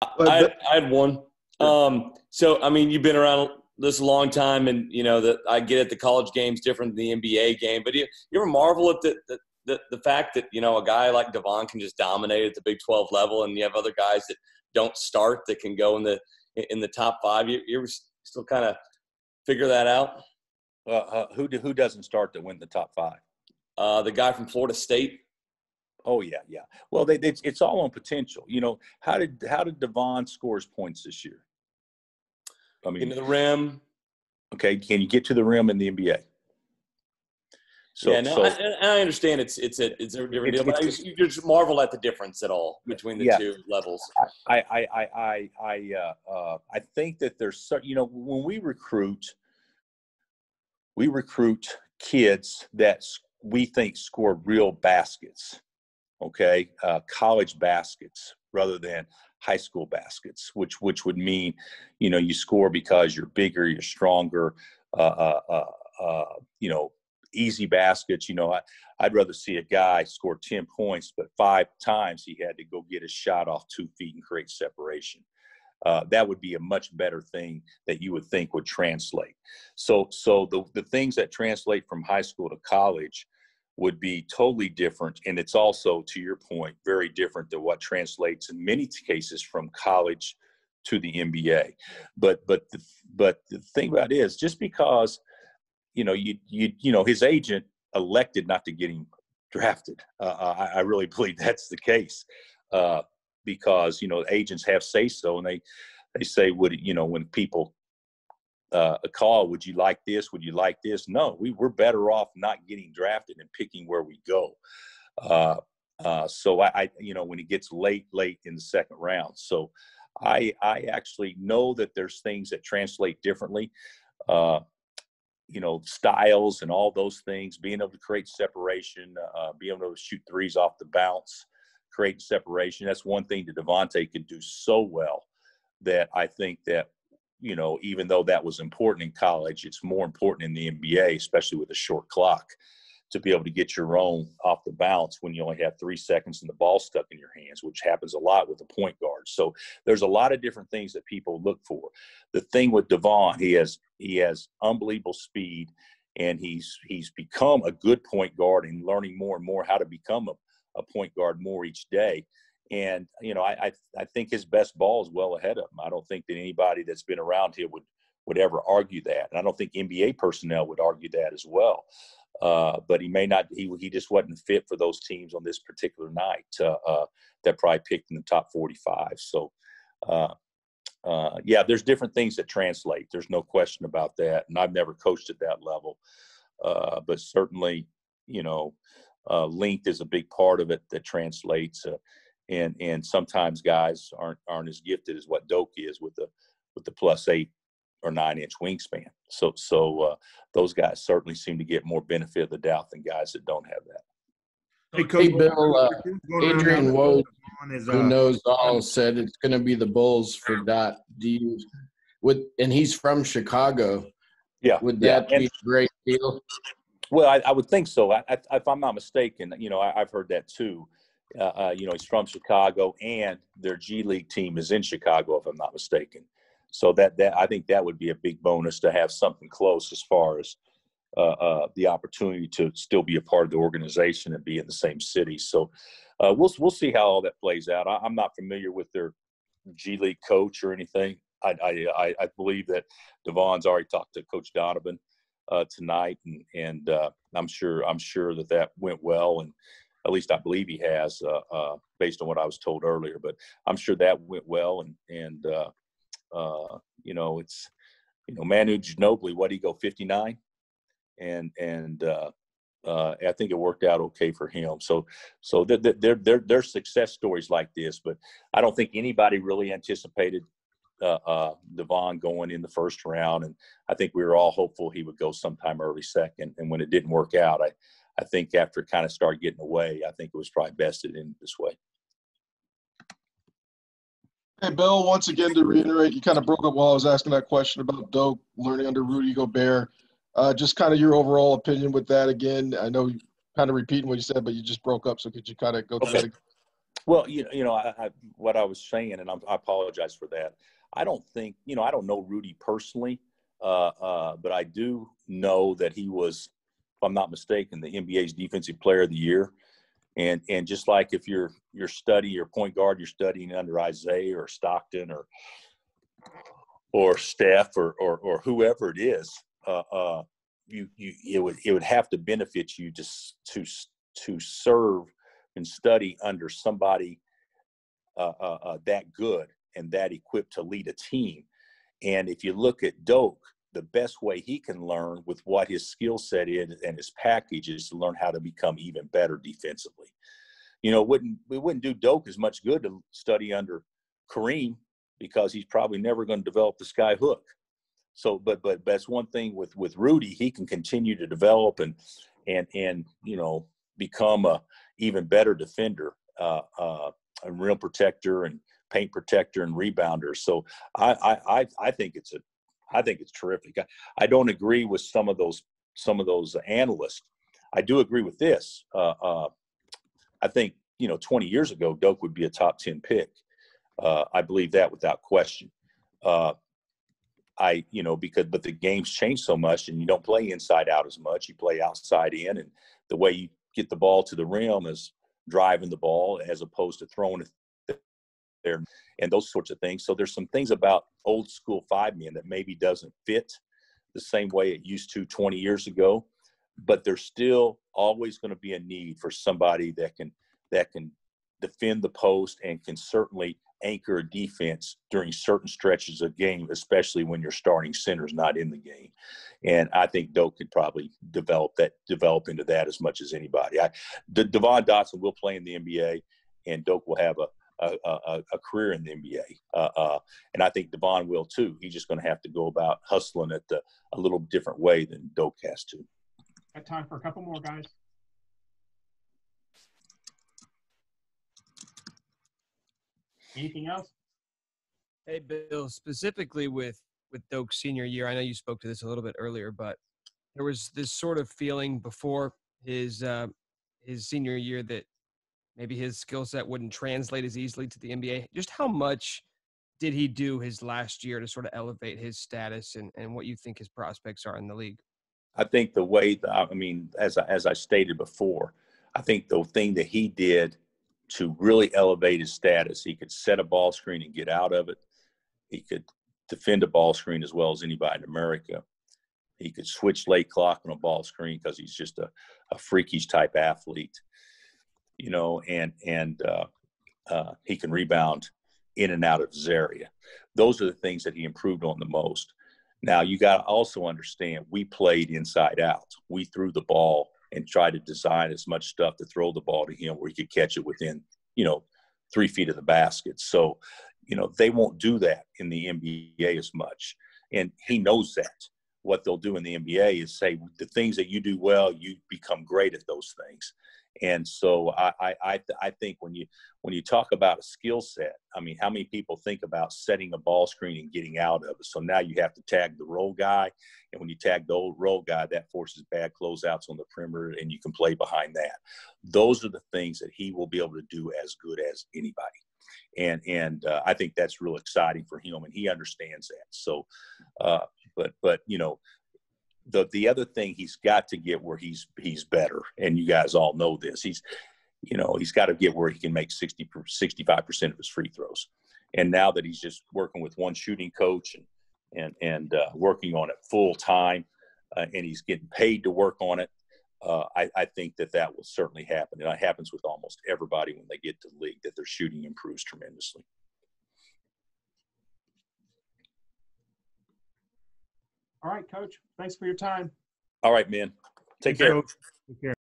I had one. So, I mean, you've been around this a long time, and, you know, that I get it, the college game's different than the NBA game. But you ever marvel at the fact that, you know, a guy like Devon can just dominate at the Big 12 level, and you have other guys that don't start that can go in the top five? You ever still kind of figure that out? Who doesn't start to win the top five? The guy from Florida State. Oh yeah. Well, it's all on potential. You know, how did Devon score his points this year? I mean, into the rim. Okay, can you get to the rim in the NBA? I understand it's a different deal, but you just marvel at the difference at all between the two levels. I think that there's, you know, when we recruit kids that we think score real baskets, okay, college baskets rather than high school baskets, which would mean, you know, you score because you're bigger, you're stronger, you know, easy baskets. You know, I'd rather see a guy score 10 points, but 5 times he had to go get a shot off 2 feet and create separation. That would be a much better thing that you would think would translate. So the things that translate from high school to college would be totally different. And it's also, to your point, very different than what translates in many cases from college to the NBA. But the thing about it is, just because, you know, his agent elected not to get him drafted, I really believe that's the case, because, you know, agents have say so, and they say, you know, when people a call, would you like this? Would you like this? No, we're better off not getting drafted and picking where we go. So I, you know, when it gets late in the second round, so I actually know that there's things that translate differently, you know, styles and all those things, being able to create separation, being able to shoot threes off the bounce, create separation. That's one thing that Devontae could do so well, that I think that, you know, even though that was important in college, it's more important in the NBA, especially with a short clock, to be able to get your own off the bounce when you only have 3 seconds and the ball stuck in your hands, which happens a lot with the point guard. So there's a lot of different things that people look for. The thing with Devon, he has unbelievable speed, and he's become a good point guard and learning more and more how to become a point guard more each day. And, you know, I think his best ball is well ahead of him. I don't think that anybody that's been around here would ever argue that. And I don't think NBA personnel would argue that as well. But he may not, he just wasn't fit for those teams on this particular night that probably picked in the top 45. So, yeah, there's different things that translate. There's no question about that. And I've never coached at that level. But certainly, you know, length is a big part of it that translates. And sometimes guys aren't as gifted as what Doak is with the +8 or 9 inch wingspan. So those guys certainly seem to get more benefit of the doubt than guys that don't have that. Hey, Coach, Hey Bill, Adrian Woj, who knows all, said it's going to be the Bulls for Dot. And he's from Chicago. Yeah. Would that be a great deal? Well, I would think so. If I'm not mistaken, you know, I've heard that too. You know, he's from Chicago, and their G League team is in Chicago, if I'm not mistaken. So that I think that would be a big bonus to have something close as far as the opportunity to still be a part of the organization and be in the same city. So we'll see how all that plays out. I'm not familiar with their G League coach or anything. I believe that Devon's already talked to Coach Donovan tonight, and I'm sure that went well, and at least I believe he has, based on what I was told earlier. But I'm sure that went well, and you know, it's, you know, Manu Ginobili, what did he go, 59? And I think it worked out okay for him. So there's success stories like this, but I don't think anybody really anticipated Devon going in the first round. And I think we were all hopeful he would go sometime early second. And when it didn't work out, I think after it kind of started getting away, I think it was probably best it ended this way. Hey, Bill, once again, to reiterate, you kind of broke up while I was asking that question about Doak learning under Rudy Gobert. Just kind of your overall opinion with that again. I know you kind of repeating what you said, but you just broke up, so could you kind of go through that again? Well, what I was saying, and I apologize for that. I don't think, I don't know Rudy personally, but I do know that he was, if I'm not mistaken, the NBA's Defensive Player of the Year. And just like if you're studying your point guard, you're studying under Isaiah or Stockton or Steph or whoever it is, it would have to benefit you to serve and study under somebody that good and that equipped to lead a team. And if you look at Doak, the best way he can learn with what his skill set is and his package is to learn how to become even better defensively. It wouldn't do Doak as much good to study under Kareem because he's probably never going to develop the sky hook. So, but that's one thing with Rudy, he can continue to develop and become a even better defender, a rim protector and paint protector and rebounder. So I think it's terrific. I don't agree with some of those analysts. I do agree with this. I think 20 years ago, Doak would be a top 10 pick. I believe that without question. But the game's changed so much, and you don't play inside out as much. You play outside in, and the way you get the ball to the rim is driving the ball as opposed to throwing it there and those sorts of things. So there's some things about old school five men that maybe doesn't fit the same way it used to 20 years ago, but there's still always going to be a need for somebody that can defend the post and can certainly anchor a defense during certain stretches of game, especially when your starting center's not in the game. And I think Doak could probably develop into that as much as anybody. Devon Dotson will play in the NBA, and Doak will have a career in the NBA. And I think Devon will too. He's just going to have to go about hustling it a little different way than Doak has to. Got time for a couple more, guys. Anything else? Hey, Bill, specifically with Doak's senior year, I know you spoke to this a little bit earlier, but there was this sort of feeling before his senior year that maybe his skill set wouldn't translate as easily to the NBA. Just how much did he do his last year to sort of elevate his status and what you think his prospects are in the league? I think the way as I stated before, I think the thing that he did to really elevate his status, he could set a ball screen and get out of it. He could defend a ball screen as well as anybody in America. He could switch late clock on a ball screen because he's just a freakish type athlete, and he can rebound in and out of his area. Those are the things that he improved on the most. Now, you got to also understand, we played inside out. We threw the ball and tried to design as much stuff to throw the ball to him where he could catch it within, 3 feet of the basket. So, they won't do that in the NBA as much. And he knows that. What they'll do in the NBA is say the things that you do well, you become great at those things. And so I think when you talk about a skill set, how many people think about setting a ball screen and getting out of it? So now you have to tag the roll guy. And when you tag the old roll guy, that forces bad closeouts on the perimeter, and you can play behind that. Those are the things that he will be able to do as good as anybody. And I think that's real exciting for him, and he understands that. So, but the other thing he's got to get where he's better, and you guys all know this. He's got to get where he can make 65% of his free throws. And now that he's just working with one shooting coach and working on it full time, and he's getting paid to work on it, I think that will certainly happen. And it happens with almost everybody when they get to the league, that their shooting improves tremendously. All right, Coach. Thanks for your time. All right, man. Take care. Take care.